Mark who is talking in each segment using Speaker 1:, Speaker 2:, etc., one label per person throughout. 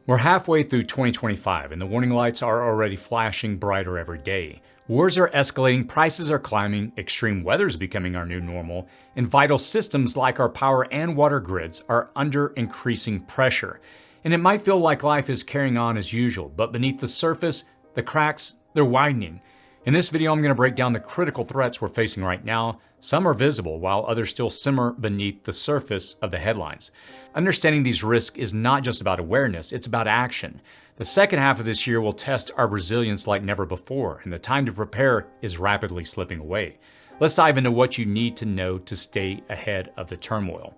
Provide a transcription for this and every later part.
Speaker 1: We're halfway through 2025 and the warning lights are already flashing brighter every day. Wars are escalating, prices are climbing, extreme weather is becoming our new normal, and vital systems like our power and water grids are under increasing pressure. And it might feel like life is carrying on as usual, but beneath the surface, the cracks, they're widening. In this video, I'm going to break down the critical threats we're facing right now. Some are visible, while others still simmer beneath the surface of the headlines. Understanding these risks is not just about awareness, it's about action. The second half of this year will test our resilience like never before, and the time to prepare is rapidly slipping away. Let's dive into what you need to know to stay ahead of the turmoil.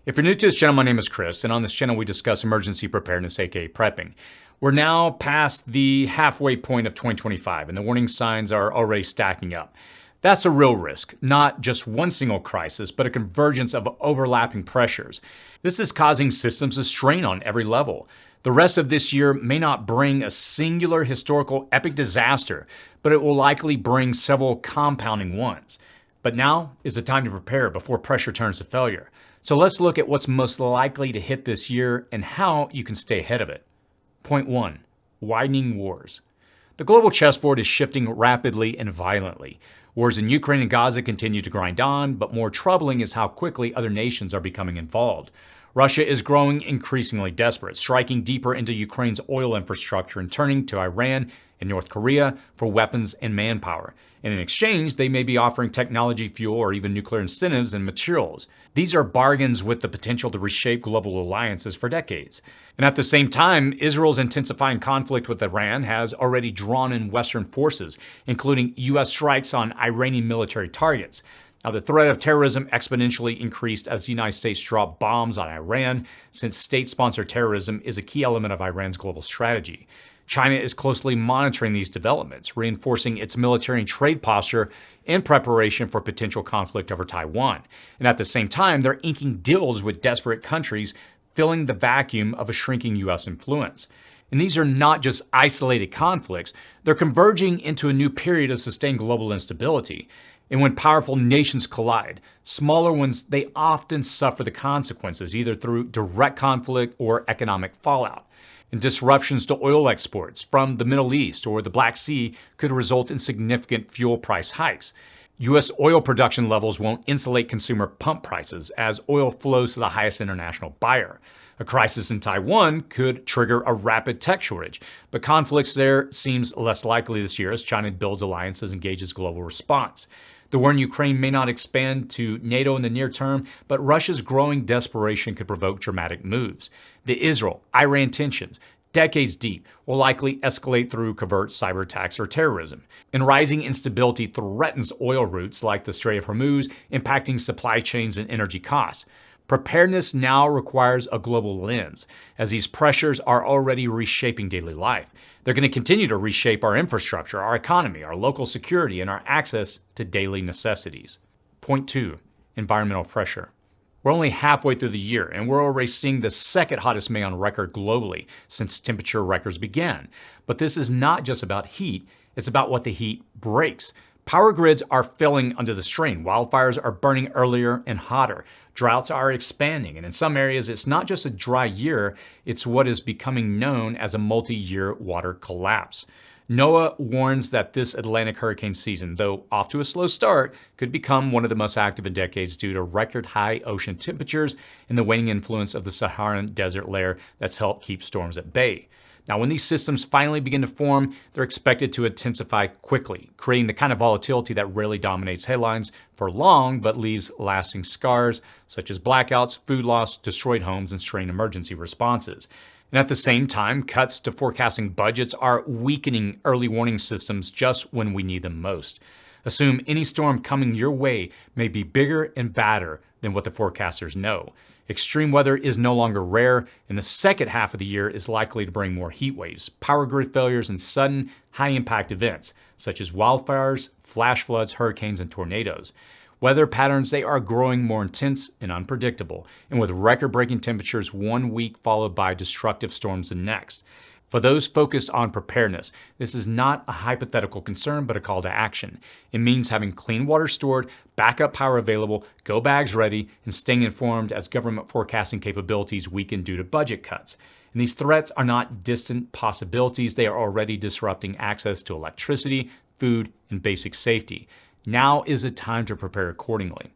Speaker 1: If you're new to this channel, my name is Chris, and on this channel we discuss emergency preparedness, aka prepping. We're now past the halfway point of 2025, and the warning signs are already stacking up. That's a real risk, not just one single crisis, but a convergence of overlapping pressures. This is causing systems to strain on every level. The rest of this year may not bring a singular historical epic disaster, but it will likely bring several compounding ones. But now is the time to prepare before pressure turns to failure. So let's look at what's most likely to hit this year and how you can stay ahead of it. Point 1. Widening wars. The global chessboard is shifting rapidly and violently. Wars in Ukraine and Gaza continue to grind on, but more troubling is how quickly other nations are becoming involved. Russia is growing increasingly desperate, striking deeper into Ukraine's oil infrastructure and turning to Iran and North Korea for weapons and manpower. And in exchange, they may be offering technology, fuel, or even nuclear incentives and materials. These are bargains with the potential to reshape global alliances for decades. And at the same time, Israel's intensifying conflict with Iran has already drawn in Western forces, including U.S. strikes on Iranian military targets. Now, the threat of terrorism exponentially increased as the United States dropped bombs on Iran, since state-sponsored terrorism is a key element of Iran's global strategy. China is closely monitoring these developments, reinforcing its military and trade posture in preparation for potential conflict over Taiwan. And at the same time, they're inking deals with desperate countries, filling the vacuum of a shrinking U.S. influence. And these are not just isolated conflicts, they're converging into a new period of sustained global instability. And when powerful nations collide, smaller ones, they often suffer the consequences, either through direct conflict or economic fallout. And disruptions to oil exports from the Middle East or the Black Sea could result in significant fuel price hikes. U.S. oil production levels won't insulate consumer pump prices as oil flows to the highest international buyer. A crisis in Taiwan could trigger a rapid tech shortage, but conflicts there seems less likely this year as China builds alliances and engages global response. The war in Ukraine may not expand to NATO in the near term, but Russia's growing desperation could provoke dramatic moves. The Israel-Iran tensions, decades deep, will likely escalate through covert cyber attacks or terrorism. And rising instability threatens oil routes like the Strait of Hormuz, impacting supply chains and energy costs. Preparedness now requires a global lens, as these pressures are already reshaping daily life. They're going to continue to reshape our infrastructure, our economy, our local security, and our access to daily necessities. Point 2. Environmental pressure. We're only halfway through the year, and we're already seeing the second hottest May on record globally since temperature records began. But this is not just about heat, it's about what the heat breaks. Power grids are failing under the strain. Wildfires are burning earlier and hotter. Droughts are expanding, and in some areas, it's not just a dry year, it's what is becoming known as a multi-year water collapse. NOAA warns that this Atlantic hurricane season, though off to a slow start, could become one of the most active in decades due to record high ocean temperatures and the waning influence of the Saharan desert layer that's helped keep storms at bay. Now, when these systems finally begin to form, they're expected to intensify quickly, creating the kind of volatility that rarely dominates headlines for long but leaves lasting scars, such as blackouts, food loss, destroyed homes, and strained emergency responses. And at the same time, cuts to forecasting budgets are weakening early warning systems just when we need them most. Assume any storm coming your way may be bigger and badder than what the forecasters know. Extreme weather is no longer rare, and the second half of the year is likely to bring more heat waves, power grid failures, and sudden, high-impact events, such as wildfires, flash floods, hurricanes, and tornadoes. Weather patterns, they are growing more intense and unpredictable, and with record-breaking temperatures one week followed by destructive storms the next. For those focused on preparedness, this is not a hypothetical concern, but a call to action. It means having clean water stored, backup power available, go bags ready, and staying informed as government forecasting capabilities weaken due to budget cuts. And these threats are not distant possibilities. They are already disrupting access to electricity, food, and basic safety. Now is the time to prepare accordingly.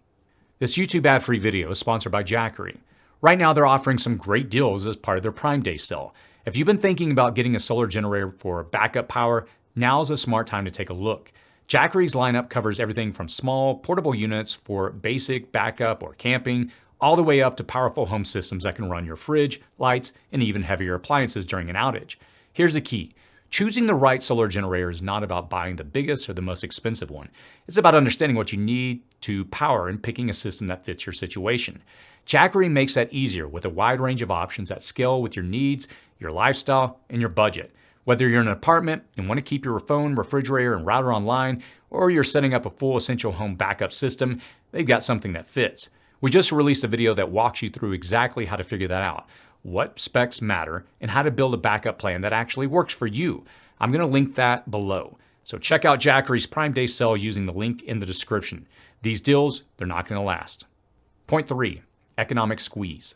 Speaker 1: This YouTube ad-free video is sponsored by Jackery. Right now, they're offering some great deals as part of their Prime Day sale. If you've been thinking about getting a solar generator for backup power, now's a smart time to take a look. Jackery's lineup covers everything from small, portable units for basic backup or camping, all the way up to powerful home systems that can run your fridge, lights, and even heavier appliances during an outage. Here's the key. Choosing the right solar generator is not about buying the biggest or the most expensive one. It's about understanding what you need to power and picking a system that fits your situation. Jackery makes that easier with a wide range of options that scale with your needs, your lifestyle, and your budget. Whether you're in an apartment and want to keep your phone, refrigerator, and router online, or you're setting up a full essential home backup system, they've got something that fits. We just released a video that walks you through exactly how to figure that out, what specs matter, and how to build a backup plan that actually works for you. I'm going to link that below. So check out Jackery's Prime Day sale using the link in the description. These deals, they're not going to last. Point 3, economic squeeze.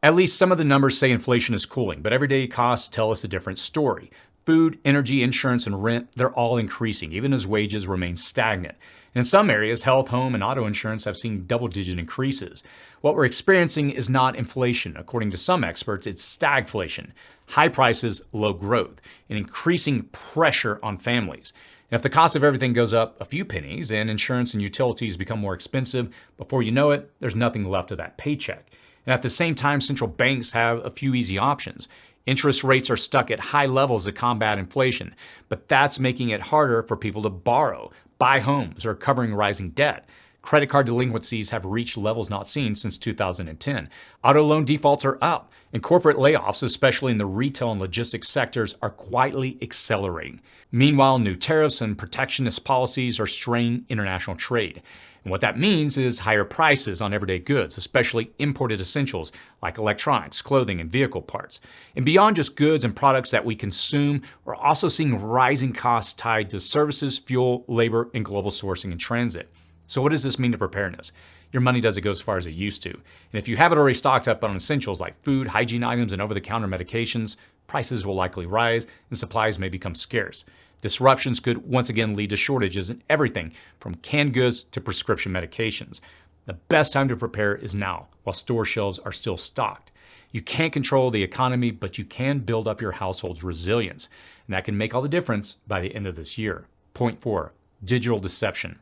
Speaker 1: At least some of the numbers say inflation is cooling, but everyday costs tell us a different story. Food, energy, insurance, and rent, they're all increasing, even as wages remain stagnant. And in some areas, health, home, and auto insurance have seen double-digit increases. What we're experiencing is not inflation. According to some experts, it's stagflation. High prices, low growth, and increasing pressure on families. And if the cost of everything goes up a few pennies and insurance and utilities become more expensive, before you know it, there's nothing left of that paycheck. And at the same time, central banks have a few easy options. Interest rates are stuck at high levels to combat inflation, but that's making it harder for people to borrow, buy homes, or covering rising debt. Credit card delinquencies have reached levels not seen since 2010. Auto loan defaults are up, and corporate layoffs, especially in the retail and logistics sectors, are quietly accelerating. Meanwhile, new tariffs and protectionist policies are straining international trade. And what that means is higher prices on everyday goods, especially imported essentials like electronics, clothing, and vehicle parts. And beyond just goods and products that we consume, we're also seeing rising costs tied to services, fuel, labor, and global sourcing and transit. So what does this mean to preparedness? Your money doesn't go as far as it used to. And if you haven't already stocked up on essentials like food, hygiene items, and over-the-counter medications, prices will likely rise and supplies may become scarce. Disruptions could once again lead to shortages in everything from canned goods to prescription medications. The best time to prepare is now, while store shelves are still stocked. You can't control the economy, but you can build up your household's resilience. And that can make all the difference by the end of this year. Point 4, digital deception.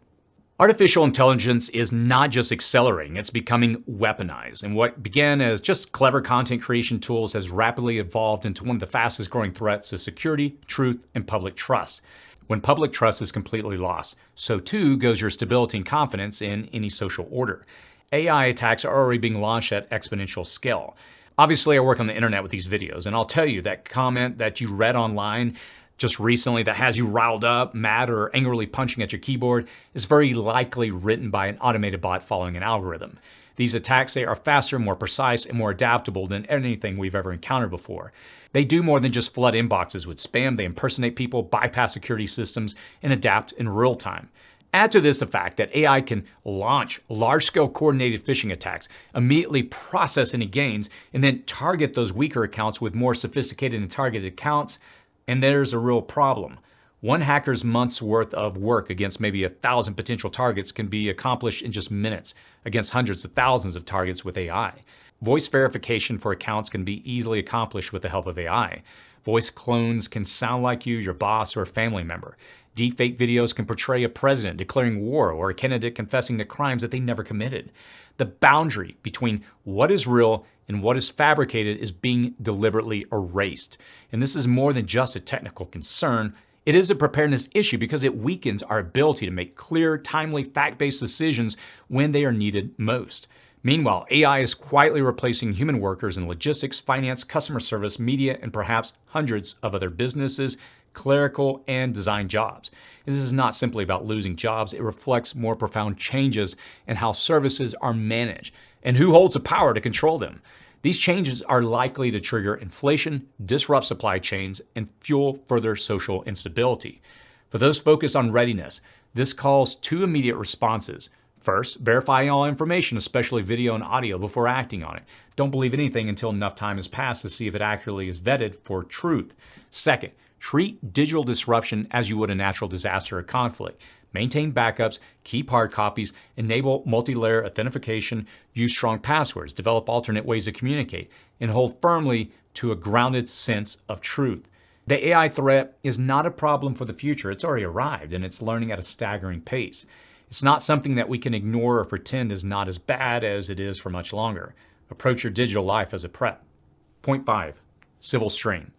Speaker 1: Artificial intelligence is not just accelerating, it's becoming weaponized. And what began as just clever content creation tools has rapidly evolved into one of the fastest growing threats to security, truth, and public trust. When public trust is completely lost, so too goes your stability and confidence in any social order. AI attacks are already being launched at exponential scale. Obviously, I work on the internet with these videos, and I'll tell you that comment that you read online just recently that has you riled up, mad, or angrily punching at your keyboard is very likely written by an automated bot following an algorithm. These attacks, they are faster, more precise, and more adaptable than anything we've ever encountered before. They do more than just flood inboxes with spam. They impersonate people, bypass security systems, and adapt in real time. Add to this the fact that AI can launch large-scale coordinated phishing attacks, immediately process any gains, and then target those weaker accounts with more sophisticated and targeted accounts. And there's a real problem. One hacker's month's worth of work against maybe 1,000 potential targets can be accomplished in just minutes against hundreds of thousands of targets with AI. Voice verification for accounts can be easily accomplished with the help of AI. Voice clones can sound like you, your boss, or a family member. Deepfake videos can portray a president declaring war or a candidate confessing to crimes that they never committed. The boundary between what is real and what is fabricated is being deliberately erased. And this is more than just a technical concern. It is a preparedness issue because it weakens our ability to make clear, timely, fact-based decisions when they are needed most. Meanwhile, AI is quietly replacing human workers in logistics, finance, customer service, media, and perhaps hundreds of other businesses, clerical, and design jobs. This is not simply about losing jobs. It reflects more profound changes in how services are managed and who holds the power to control them. These changes are likely to trigger inflation, disrupt supply chains, and fuel further social instability. For those focused on readiness, this calls two immediate responses. First, verify all information, especially video and audio, before acting on it. Don't believe anything until enough time has passed to see if it accurately is vetted for truth. Second, treat digital disruption as you would a natural disaster or conflict. Maintain backups, keep hard copies, enable multi-layer authentication, use strong passwords, develop alternate ways to communicate, and hold firmly to a grounded sense of truth. The AI threat is not a problem for the future. It's already arrived, and it's learning at a staggering pace. It's not something that we can ignore or pretend is not as bad as it is for much longer. Approach your digital life as a prep. Point 5, civil strain.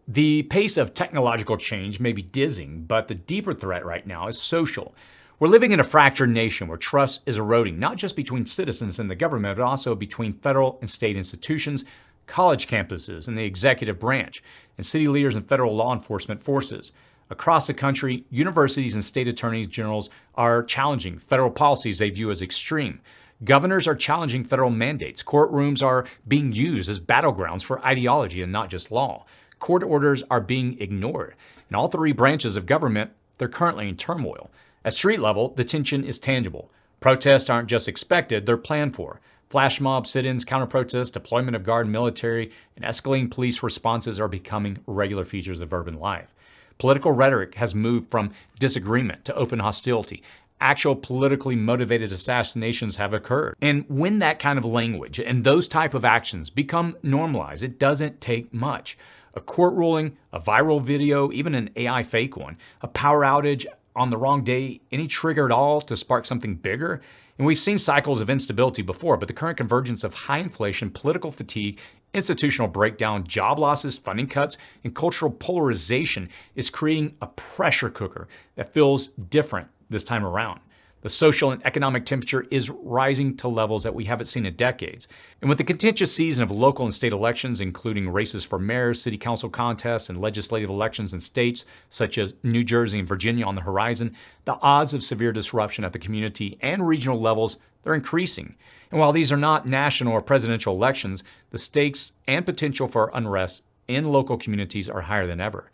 Speaker 1: The pace of technological change may be dizzying, but the deeper threat right now is social. We're living in a fractured nation where trust is eroding, not just between citizens and the government, but also between federal and state institutions, college campuses and the executive branch, and city leaders and federal law enforcement forces. Across the country, universities and state attorneys generals are challenging federal policies they view as extreme. Governors are challenging federal mandates. Courtrooms are being used as battlegrounds for ideology and not just law. Court orders are being ignored. In all three branches of government, they're currently in turmoil. At street level, the tension is tangible. Protests aren't just expected, they're planned for. Flash mob sit-ins, counter-protests, deployment of guard and military, and escalating police responses are becoming regular features of urban life. Political rhetoric has moved from disagreement to open hostility. Actual politically motivated assassinations have occurred. And when that kind of language and those type of actions become normalized, it doesn't take much. A court ruling, a viral video, even an AI fake one, a power outage on the wrong day, any trigger at all to spark something bigger. And we've seen cycles of instability before, but the current convergence of high inflation, political fatigue, institutional breakdown, job losses, funding cuts, and cultural polarization is creating a pressure cooker that feels different this time around. The social and economic temperature is rising to levels that we haven't seen in decades. And with the contentious season of local and state elections, including races for mayors, city council contests, and legislative elections in states such as New Jersey and Virginia on the horizon, the odds of severe disruption at the community and regional levels, they're increasing. And while these are not national or presidential elections, the stakes and potential for unrest in local communities are higher than ever.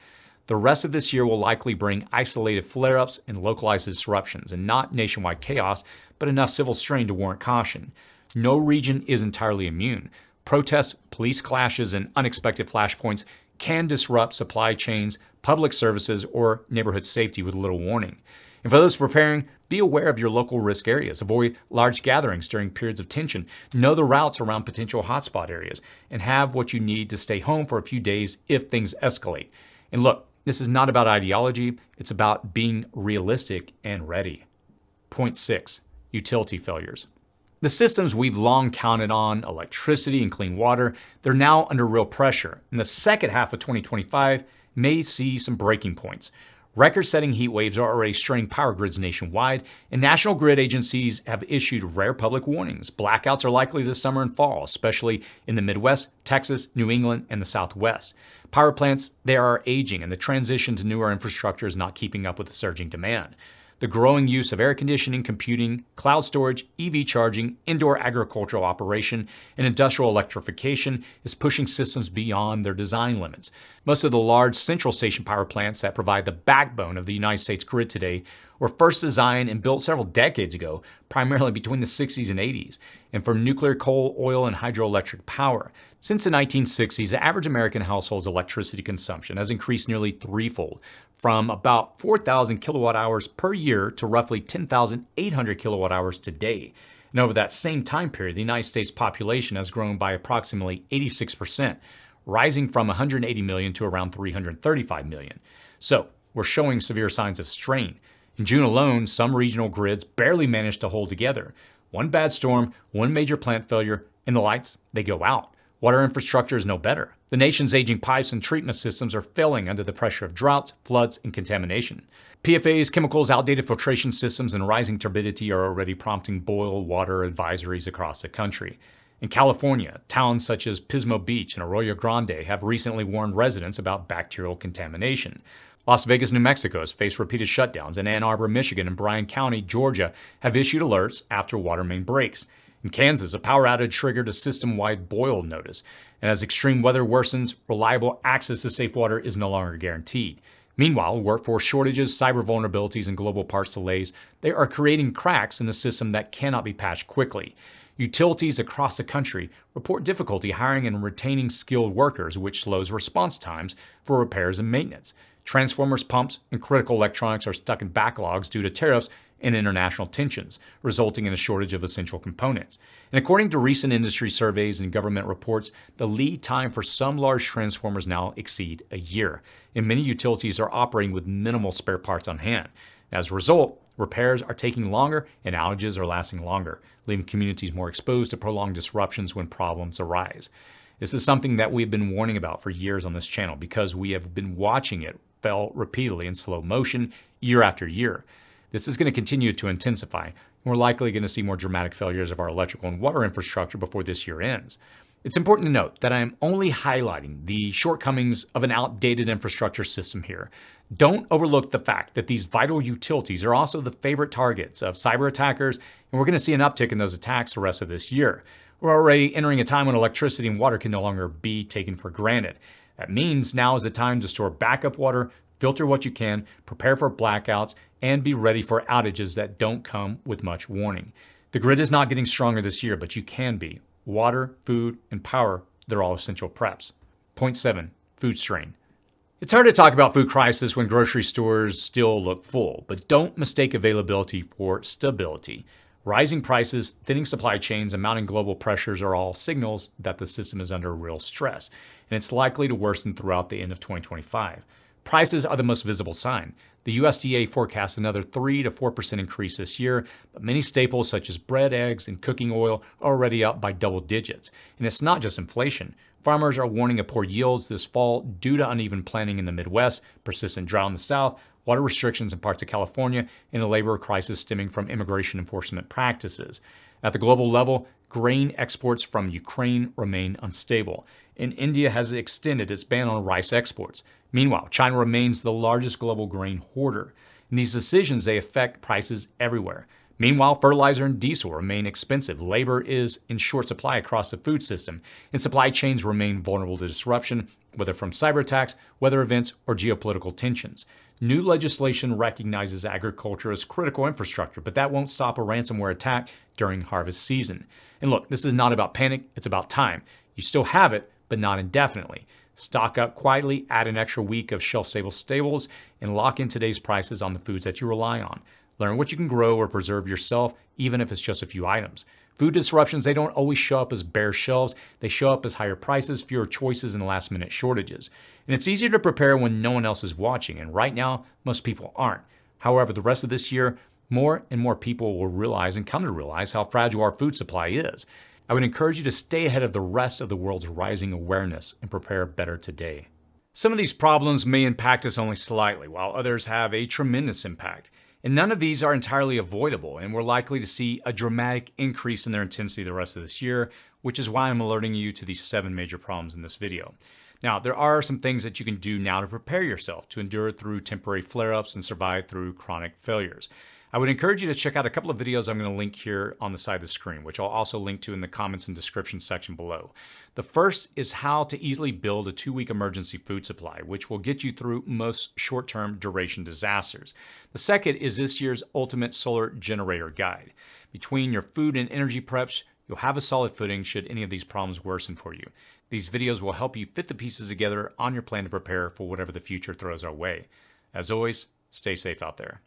Speaker 1: The rest of this year will likely bring isolated flare-ups and localized disruptions, and not nationwide chaos, but enough civil strain to warrant caution. No region is entirely immune. Protests, police clashes, and unexpected flashpoints can disrupt supply chains, public services, or neighborhood safety with little warning. And for those preparing, be aware of your local risk areas. Avoid large gatherings during periods of tension. Know the routes around potential hotspot areas, and have what you need to stay home for a few days if things escalate. And look, this is not about ideology, it's about being realistic and ready. Point 6, utility failures. The systems we've long counted on, electricity and clean water, they're now under real pressure. And the second half of 2025 may see some breaking points. Record-setting heat waves are already straining power grids nationwide, and national grid agencies have issued rare public warnings. Blackouts are likely this summer and fall, especially in the Midwest, Texas, New England, and the Southwest. Power plants, they are aging, and the transition to newer infrastructure is not keeping up with the surging demand. The growing use of air conditioning, computing, cloud storage, EV charging, indoor agricultural operation, and industrial electrification is pushing systems beyond their design limits. Most of the large central station power plants that provide the backbone of the United States grid today were first designed and built several decades ago, primarily between the 60s and 80s, and for nuclear, coal, oil, and hydroelectric power. Since the 1960s, the average American household's electricity consumption has increased nearly threefold, from about 4,000 kilowatt hours per year to roughly 10,800 kilowatt hours today. And over that same time period, the United States population has grown by approximately 86%, rising from 180 million to around 335 million. So we're showing severe signs of strain. In June alone, some regional grids barely managed to hold together. One bad storm, one major plant failure, and the lights, they go out. Water infrastructure is no better. The nation's aging pipes and treatment systems are failing under the pressure of droughts, floods, and contamination. PFAS, chemicals, outdated filtration systems, and rising turbidity are already prompting boil water advisories across the country. In California, towns such as Pismo Beach and Arroyo Grande have recently warned residents about bacterial contamination. Las Vegas, New Mexico has faced repeated shutdowns, and Ann Arbor, Michigan, and Bryan County, Georgia have issued alerts after water main breaks. In Kansas, a power outage triggered a system-wide boil notice, and as extreme weather worsens, reliable access to safe water is no longer guaranteed. Meanwhile, workforce shortages, cyber vulnerabilities, and global parts delays, they are creating cracks in the system that cannot be patched quickly. Utilities across the country report difficulty hiring and retaining skilled workers, which slows response times for repairs and maintenance. Transformers, pumps, and critical electronics are stuck in backlogs due to tariffs and international tensions, resulting in a shortage of essential components. And according to recent industry surveys and government reports, the lead time for some large transformers now exceed a year, and many utilities are operating with minimal spare parts on hand. As a result, repairs are taking longer and outages are lasting longer, leaving communities more exposed to prolonged disruptions when problems arise. This is something that we've been warning about for years on this channel because we have been watching it fail repeatedly in slow motion year after year. This is going to continue to intensify, and we're likely going to see more dramatic failures of our electrical and water infrastructure before this year ends. It's important to note that I am only highlighting the shortcomings of an outdated infrastructure system here. Don't overlook the fact that these vital utilities are also the favorite targets of cyber attackers, and we're going to see an uptick in those attacks the rest of this year. We're already entering a time when electricity and water can no longer be taken for granted. That means now is the time to store backup water, filter what you can, prepare for blackouts, and be ready for outages that don't come with much warning. The grid is not getting stronger this year, but you can be. Water, food, and power, they're all essential preps. Point 7, food strain. It's hard to talk about food crisis when grocery stores still look full, but don't mistake availability for stability. Rising prices, thinning supply chains, and mounting global pressures are all signals that the system is under real stress, and it's likely to worsen throughout the end of 2025. Prices are the most visible sign. The USDA forecasts another 3 to 4% increase this year, but many staples such as bread, eggs, and cooking oil are already up by double digits. And it's not just inflation. Farmers are warning of poor yields this fall due to uneven planting in the Midwest, persistent drought in the South, water restrictions in parts of California, and a labor crisis stemming from immigration enforcement practices. At the global level, grain exports from Ukraine remain unstable, and India has extended its ban on rice exports. Meanwhile, China remains the largest global grain hoarder. And these decisions, they affect prices everywhere. Meanwhile, fertilizer and diesel remain expensive. Labor is in short supply across the food system, and supply chains remain vulnerable to disruption, whether from cyber attacks, weather events, or geopolitical tensions. New legislation recognizes agriculture as critical infrastructure, but that won't stop a ransomware attack during harvest season. And look, this is not about panic, it's about time. You still have it, but not indefinitely. Stock up quietly, add an extra week of shelf-stable staples, and lock in today's prices on the foods that you rely on. Learn what you can grow or preserve yourself, even if it's just a few items. Food disruptions, they don't always show up as bare shelves. They show up as higher prices, fewer choices, and last-minute shortages. And it's easier to prepare when no one else is watching, and right now, most people aren't. However, the rest of this year, more and more people will realize and come to realize how fragile our food supply is. I would encourage you to stay ahead of the rest of the world's rising awareness and prepare better today. Some of these problems may impact us only slightly, while others have a tremendous impact. And none of these are entirely avoidable, and we're likely to see a dramatic increase in their intensity the rest of this year, which is why I'm alerting you to these 7 major problems in this video. Now, there are some things that you can do now to prepare yourself to endure through temporary flare-ups and survive through chronic failures. I would encourage you to check out a couple of videos I'm going to link here on the side of the screen, which I'll also link to in the comments and description section below. The first is how to easily build a 2-week emergency food supply, which will get you through most short-term duration disasters. The second is this year's ultimate solar generator guide. Between your food and energy preps, you'll have a solid footing should any of these problems worsen for you. These videos will help you fit the pieces together on your plan to prepare for whatever the future throws our way. As always, stay safe out there.